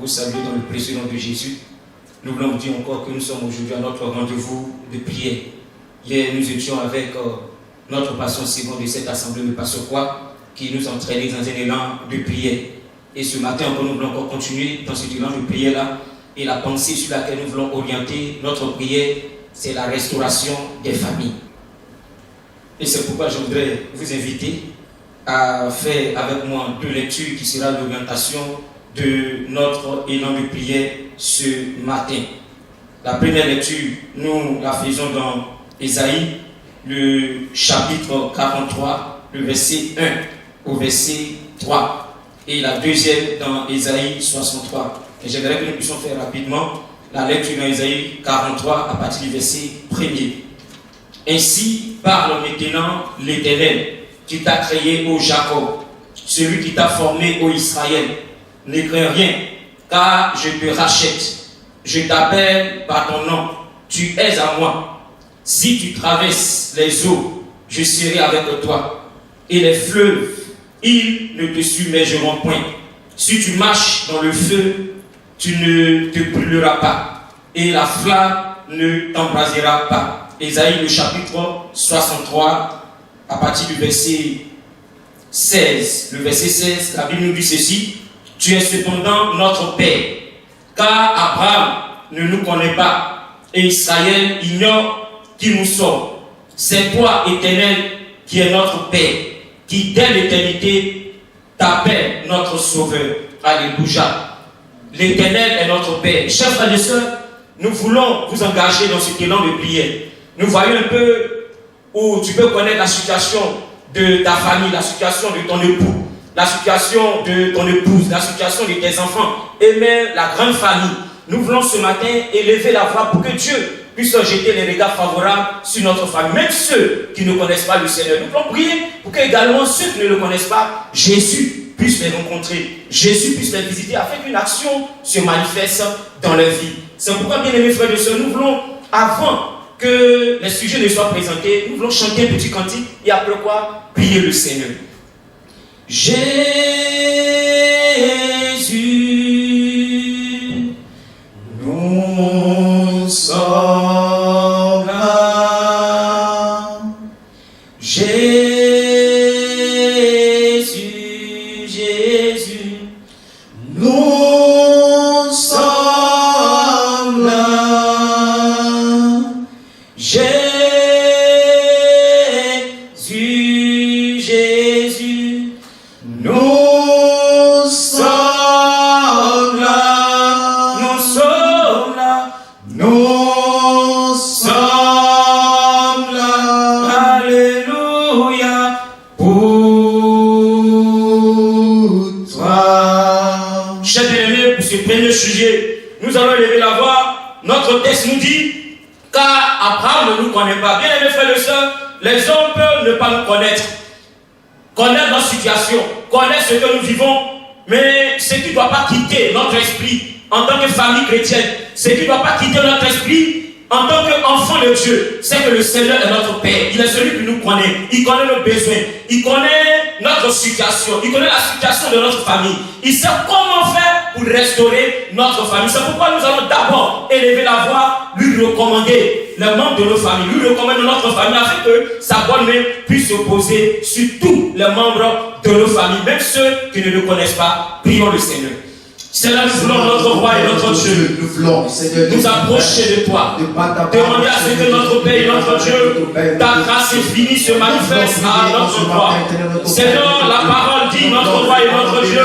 vous saluer dans le précieux nom de Jésus. Nous voulons vous dire encore que nous sommes aujourd'hui à notre rendez-vous de prière. Hier, nous étions avec notre pasteur Simon de cette assemblée de Pasteur Quoi, qui nous entraînait dans un élan de prière. Et ce matin encore, nous voulons encore continuer dans cet élan de prière-là. Et la pensée sur laquelle nous voulons orienter notre prière, c'est la restauration des familles. Et c'est pourquoi je voudrais vous inviter à faire avec moi 2 lectures qui sera l'orientation de notre élan de prière ce matin. La première lecture, nous la faisons dans Ésaïe, le chapitre 43, le verset 1 au verset 3. Et la deuxième dans Ésaïe 63. Et j'aimerais que nous puissions faire rapidement la lecture dans Ésaïe 43 à partir du verset 1er. Ainsi parle maintenant l'Éternel qui t'a créé, ô Jacob, celui qui t'a formé, ô Israël. Ne crains rien, car je te rachète. Je t'appelle par ton nom. Tu es à moi. Si tu traverses les eaux, je serai avec toi. Et les fleuves, ils ne te submergeront point. Si tu marches dans le feu, tu ne te brûleras pas. Et la flamme ne t'embrasera pas. Ésaïe, le chapitre 63, à partir du verset 16. Le verset 16, la Bible nous dit ceci. Tu es cependant notre Père, car Abraham ne nous connaît pas, et Israël ignore qui nous sommes. C'est toi, Éternel, qui es notre Père, qui dès l'éternité t'appelle notre Sauveur. Alléluia. L'Éternel est notre Père. Chers frères et sœurs, nous voulons vous engager dans cet élan de prière. Nous voyons un peu où tu peux connaître la situation de ta famille, la situation de ton époux, la situation de ton épouse, la situation de tes enfants, et même la grande famille. Nous voulons ce matin élever la voix pour que Dieu puisse jeter les regards favorables sur notre famille. Même ceux qui ne connaissent pas le Seigneur. Nous voulons prier pour que également ceux qui ne le connaissent pas, Jésus puisse les rencontrer. Jésus puisse les visiter afin qu'une action se manifeste dans leur vie. C'est pourquoi, bien aimés frères et sœurs, nous voulons, avant que les sujets ne soient présentés, nous voulons chanter un petit cantique et après quoi, prier le Seigneur. Jésus, nous sommes là. Jésus, Jésus, nous sommes là. Jésus, Jésus, nous sommes là, nous sommes là, nous sommes là, alléluia, pour toi. Chers bien-aimés, pour ce premier sujet, nous allons lever la voix. Notre texte nous dit, car Abraham ne nous connaît pas. Bien aimés frères et sœurs, les hommes peuvent ne pas nous connaître. Connaître notre situation, connaître ce que nous vivons, mais ce qui ne doit pas quitter notre esprit en tant que famille chrétienne, ce qui ne doit pas quitter notre esprit en tant qu'enfant de Dieu, c'est que le Seigneur est notre Père. Il est celui qui nous connaît, il connaît nos besoins, il connaît notre situation, il connaît la situation de notre famille. Il sait comment faire pour restaurer notre famille. C'est pourquoi nous allons d'abord élever la voix, lui recommander les membres de nos familles, lui recommander notre famille afin que sa bonne main puisse se poser sur tous les membres de nos familles, même ceux qui ne le connaissent pas. Prions le Seigneur. Seigneur, nous voulons notre roi et notre Dieu nous approcher de toi, demander à ce que notre Père et notre Dieu, ta grâce infinie se manifeste à notre roi. Seigneur, la parole dit, notre roi et notre Dieu,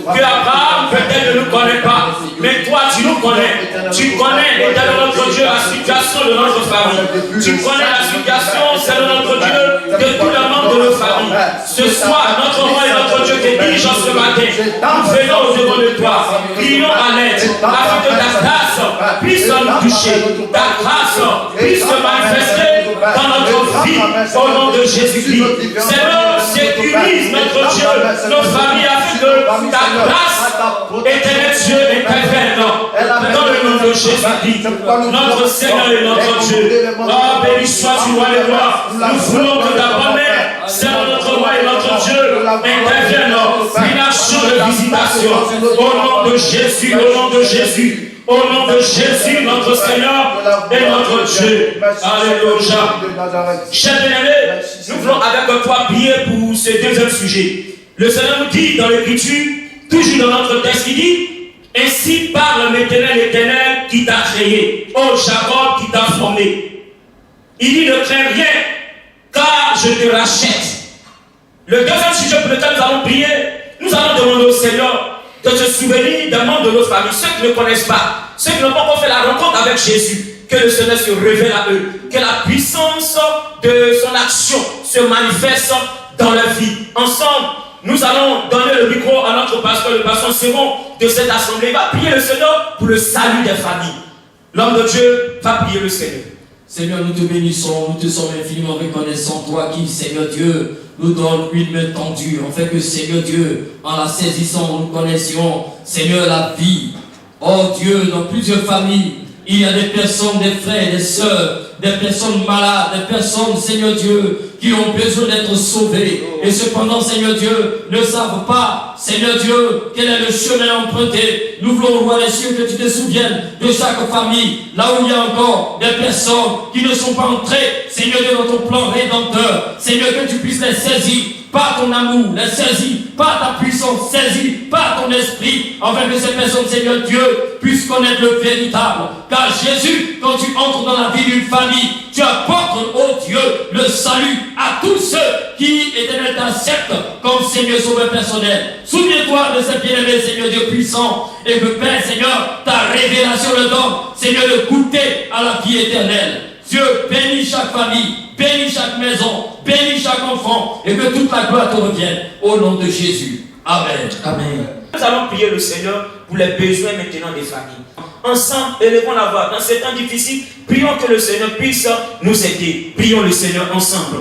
que Abraham peut-être ne nous connaît pas, mais toi tu nous connais. Tu connais, éternel notre Dieu, la situation de notre famille. Tu connais la situation, Seigneur notre Dieu, de tous les membres de nos familles. Ce soir, notre roi et notre Dieu te dirige ce matin. Nous venons au devant de toi. Crions à l'aide, afin que ta grâce puisse nous toucher, ta grâce puisse se manifester dans notre vie, au nom de Jésus-Christ. Seigneur, sécurise notre Dieu, nos familles, afin que ta grâce, éternel Dieu, intervienne dans le nom de Jésus-Christ, notre Seigneur et notre Dieu. Oh, béni sois-tu, roi des rois. Nous voulons que ta bonne mère, Seigneur, notre roi et notre Dieu, intervienne. Une action ange de visitation. Au nom de Jésus, au nom de Jésus. Au nom de Jésus, notre Seigneur et notre Dieu. Alléluia. Chers bien-aimés, nous voulons avec toi prier pour ce deuxième sujet. Le Seigneur nous dit dans l'Écriture, toujours dans notre texte, il dit: ainsi parle l'Éternel qui t'a créé, ô Jacob qui t'a formé. Il dit: ne crains rien, car je te rachète. Le deuxième sujet pour lequel nous allons prier, nous allons demander au Seigneur de se souvenir des membres de notre famille, ceux qui ne connaissent pas, ceux qui n'ont pas encore fait la rencontre avec Jésus, que le Seigneur se révèle à eux, que la puissance de son action se manifeste dans leur vie. Ensemble, nous allons donner le micro à notre pasteur, le pasteur Séron de cette assemblée. Il va prier le Seigneur pour le salut des familles. L'homme de Dieu va prier le Seigneur. Seigneur, nous te bénissons, nous te sommes infiniment reconnaissants, toi qui, Seigneur Dieu, nous donne une main tendue, en fait que, Seigneur Dieu, en la saisissant, nous connaissions, Seigneur, la vie. Oh Dieu, dans plusieurs familles, il y a des personnes, des frères, des sœurs, des personnes malades, des personnes, Seigneur Dieu, qui ont besoin d'être sauvés. Et cependant, Seigneur Dieu, ne savent pas, Seigneur Dieu, quel est le chemin emprunté. Nous voulons, roi des cieux, que tu te souviennes de chaque famille, là où il y a encore des personnes qui ne sont pas entrées, Seigneur Dieu, dans ton plan rédempteur. Seigneur, que tu puisses les saisir par ton amour, les saisir par ta puissance, saisir par ton esprit, afin que ces personnes, Seigneur Dieu, puissent connaître le véritable. Car Jésus, quand tu entres dans la vie d'une famille, tu apportes, oh Dieu, le salut à tous ceux qui, éternel, t'acceptent comme Seigneur sauveur personnel. Souviens-toi de ces bien-aimés, Seigneur Dieu puissant, et que Père, Seigneur, ta révélation le donne, Seigneur, de goûter à la vie éternelle. Dieu, bénis chaque famille, bénis chaque maison, bénis chaque enfant, et que toute la gloire te revienne. Au nom de Jésus. Amen. Amen. Nous allons prier le Seigneur pour les besoins maintenant des familles. Ensemble, élevons la voix. Dans ces temps difficiles, prions que le Seigneur puisse nous aider. Prions le Seigneur ensemble.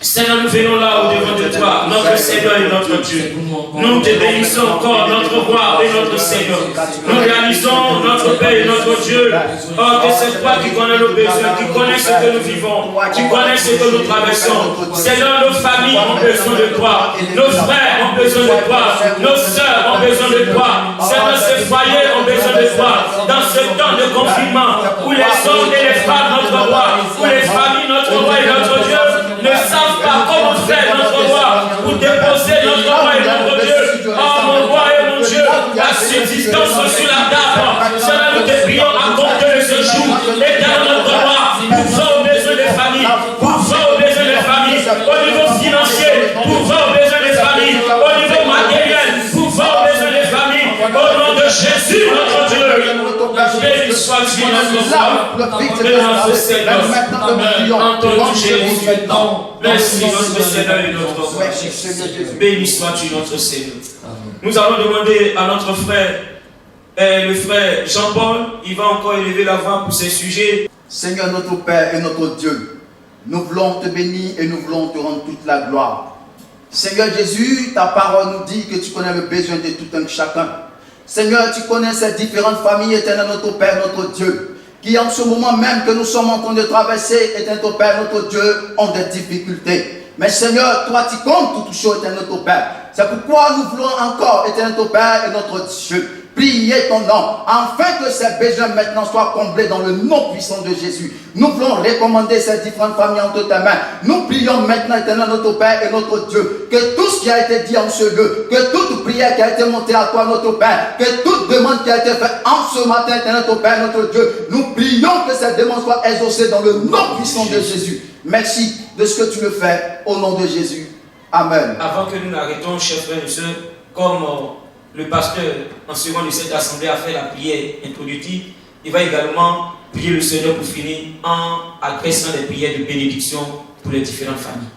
Seigneur, nous venons là au devant de toi, notre Seigneur et notre Dieu. Nous te bénissons encore, notre roi et notre Seigneur. Nous réalisons notre Père et notre Dieu. Oh, que c'est toi qui connais nos besoins, qui connais ce que nous vivons, qui connais ce que nous traversons. Seigneur, nos familles ont besoin de toi. Nos frères ont besoin de toi. Nos sœurs ont besoin de toi. Seigneur, ces foyers ont besoin de toi. Dans ce temps de confinement, où les hommes et les femmes, notre roi, où les familles, notre roi et notre Dieu, ne savent pas comment faire notre roi pour déposer notre roi et notre Dieu. Oh mon roi et mon Dieu, la subsistance sur la table. Seigneur, nous te prions à compter de ce jour. Éternel notre roi, pourvois aux besoins des familles, pourvois aux besoins des familles, au niveau financier, pourvois aux besoins des familles, au niveau matériel, pourvois aux besoins des familles. Au nom de Jésus, notre Dieu. Béni sois-tu notre roi, béni notre Seigneur. Entends-tu Jésus. Merci notre Seigneur et notre roi. Béni sois-tu notre Seigneur. Nous allons demander à notre frère, le frère Jean-Paul, il va encore élever la voix pour ces sujets. Seigneur notre Père et notre Dieu, nous voulons te bénir et nous voulons te rendre toute la gloire. Seigneur Jésus, ta parole nous dit que tu connais le besoin de tout un chacun. Seigneur, tu connais ces différentes familles, éternel notre Père, notre Dieu, qui en ce moment même que nous sommes en train de traverser, éternel notre Père, notre Dieu, ont des difficultés. Mais Seigneur, toi tu comptes toutes choses, éternel notre Père. C'est pourquoi nous voulons encore, éternel notre Père et notre Dieu, prier ton nom, afin que ces besoins maintenant soient comblés dans le nom puissant de Jésus. Nous voulons recommander ces différentes familles entre tes mains. Nous prions maintenant, éternel notre Père et notre Dieu, que tout ce qui a été dit en ce lieu, que toute prière qui a été montée à toi, notre Père, que toute demande qui a été faite en ce matin, éternel notre Père, notre Dieu, nous prions que cette demande soit exaucée dans le nom puissant de Jésus. Merci de ce que tu le fais, au nom de Jésus. Amen. Avant que nous n'arrêtons, chers frères et sœurs, comme le pasteur en second de cette assemblée a fait la prière introductive, il va également prier le Seigneur pour finir en adressant les prières de bénédiction pour les différentes familles.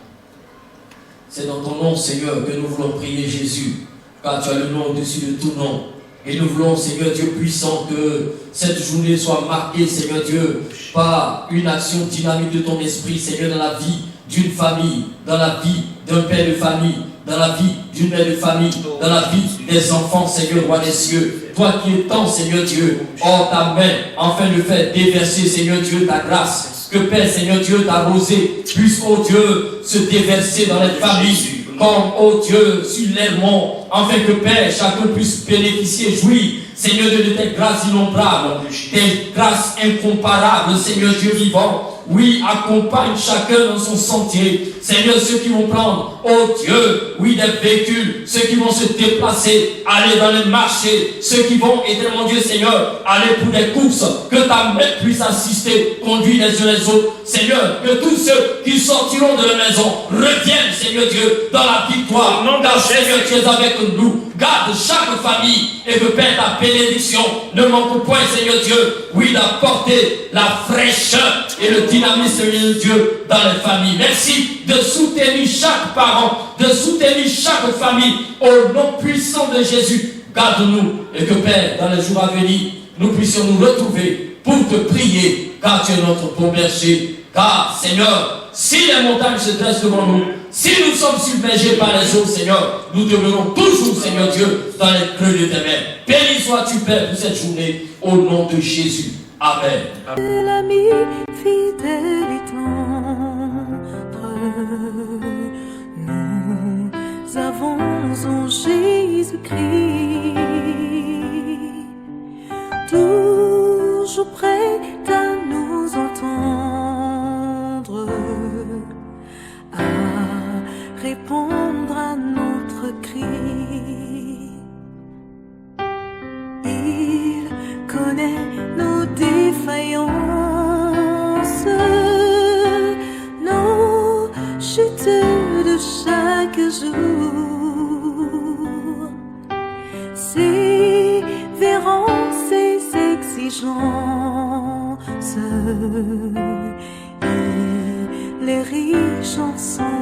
C'est dans ton nom, Seigneur, que nous voulons prier Jésus, car tu as le nom au-dessus de tout nom. Et nous voulons, Seigneur Dieu puissant, que cette journée soit marquée, Seigneur Dieu, par une action dynamique de ton esprit, Seigneur, dans la vie d'une famille, dans la vie d'un père de famille, dans la vie d'une mère de famille, dans la vie des enfants, Seigneur, roi des cieux. Toi qui étends, Seigneur Dieu, hors ta main, afin de faire déverser, Seigneur Dieu, ta grâce. Que Père, Seigneur Dieu, ta rosée puisse, oh Dieu, se déverser dans les familles. comme, oh Dieu, sur les monts, afin que, Père, chacun puisse bénéficier, jouir, Seigneur Dieu, de tes grâces innombrables, tes grâces incomparables, Seigneur Dieu vivant. Oui, accompagne chacun dans son sentier. Seigneur, ceux qui vont prendre, oh Dieu, oui, des véhicules, ceux qui vont se déplacer, aller dans les marchés, ceux qui vont, éternellement Dieu, Seigneur, aller pour des courses, que ta main puisse assister, conduire les uns les autres. Seigneur, que tous ceux qui sortiront de la maison reviennent, Seigneur Dieu, dans la victoire. Car Seigneur, tu es avec nous. Garde chaque famille et que Père, ta bénédiction ne manque point, Seigneur Dieu, oui, d'apporter la fraîcheur et le dynamisme, Seigneur Dieu, dans les familles. Merci de soutenir chaque parent, de soutenir chaque famille au nom puissant de Jésus. Garde-nous et que Père, dans les jours à venir, nous puissions nous retrouver pour te prier, car tu es notre bon berger. Car, Seigneur, si les montagnes se dressent devant nous, si nous sommes submergés par les eaux, Seigneur, nous demeurons toujours, Seigneur Dieu, dans les creux de tes mains. Béni sois-tu, Père, pour cette journée, au nom de Jésus. Amen. L'ami fidèle et tendre, nous avons en Jésus-Christ, toujours prêt à nous entendre, à répondre à notre cri. Il connaît nos défaillances, nos chutes de chaque jour, sévérance et exigences. Il est riche en son